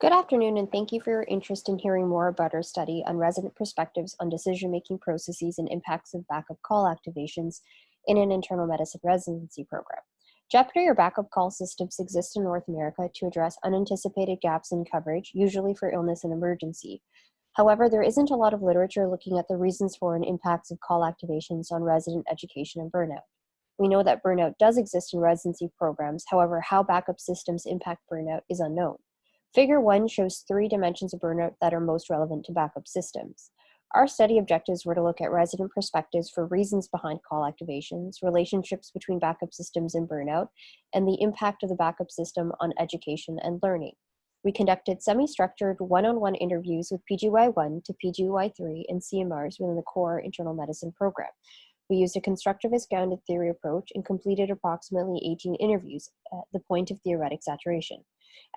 Good afternoon, and thank you for your interest in hearing more about our study on resident perspectives on decision-making processes and impacts of backup call activations in an internal medicine residency program. Jeopardy or backup call systems exist in North America to address unanticipated gaps in coverage, usually for illness and emergency. However, there isn't a lot of literature looking at the reasons for and impacts of call activations on resident education and burnout. We know that burnout does exist in residency programs, however, how backup systems impact burnout is unknown. Figure 1 shows 3 dimensions of burnout that are most relevant to backup systems. Our study objectives were to look at resident perspectives for reasons behind call activations, relationships between backup systems and burnout, and the impact of the backup system on education and learning. We conducted semi-structured one-on-one interviews with PGY1 to PGY3 and CMRs within the core internal medicine program. We used a constructivist grounded theory approach and completed approximately 18 interviews at the point of theoretic saturation.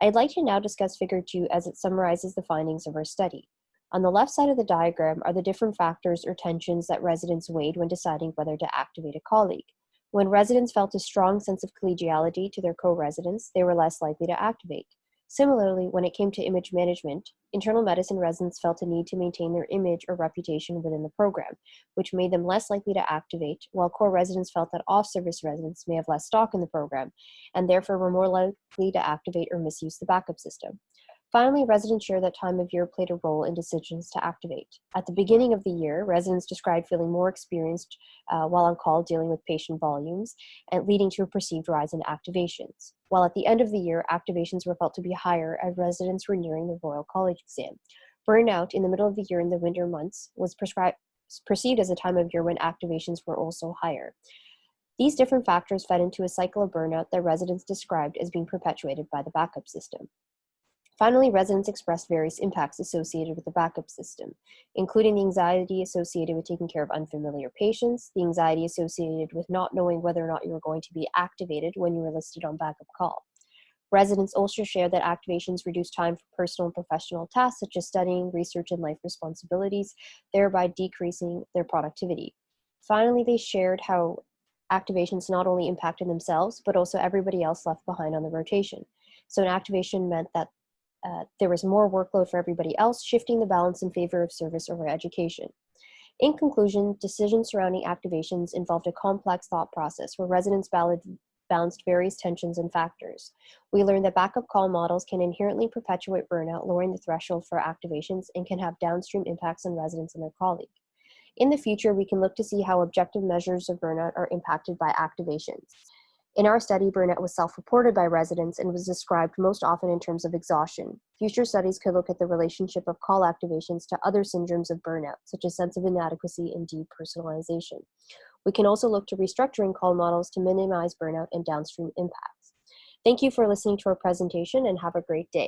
I'd like to now discuss Figure 2 as it summarizes the findings of our study. On the left side of the diagram are the different factors or tensions that residents weighed when deciding whether to activate a colleague. When residents felt a strong sense of collegiality to their co-residents, they were less likely to activate. Similarly, when it came to image management, internal medicine residents felt a need to maintain their image or reputation within the program, which made them less likely to activate, while core residents felt that off-service residents may have less stock in the program, and therefore were more likely to activate or misuse the backup system. Finally, residents share that time of year played a role in decisions to activate. At the beginning of the year, residents described feeling more experienced while on call dealing with patient volumes, and leading to a perceived rise in activations. While at the end of the year, activations were felt to be higher as residents were nearing the Royal College exam. Burnout in the middle of the year in the winter months was perceived as a time of year when activations were also higher. These different factors fed into a cycle of burnout that residents described as being perpetuated by the backup system. Finally, residents expressed various impacts associated with the backup system, including the anxiety associated with taking care of unfamiliar patients, the anxiety associated with not knowing whether or not you were going to be activated when you were listed on backup call. Residents also shared that activations reduce time for personal and professional tasks such as studying, research, and life responsibilities, thereby decreasing their productivity. Finally, they shared how activations not only impacted themselves, but also everybody else left behind on the rotation. So an activation meant that there was more workload for everybody else, shifting the balance in favor of service over education. In conclusion, decisions surrounding activations involved a complex thought process where residents balanced various tensions and factors. We learned that backup call models can inherently perpetuate burnout, lowering the threshold for activations, and can have downstream impacts on residents and their colleagues. In the future, we can look to see how objective measures of burnout are impacted by activations. In our study, burnout was self-reported by residents and was described most often in terms of exhaustion. Future studies could look at the relationship of call activations to other syndromes of burnout, such as sense of inadequacy and depersonalization. We can also look to restructuring call models to minimize burnout and downstream impacts. Thank you for listening to our presentation and have a great day.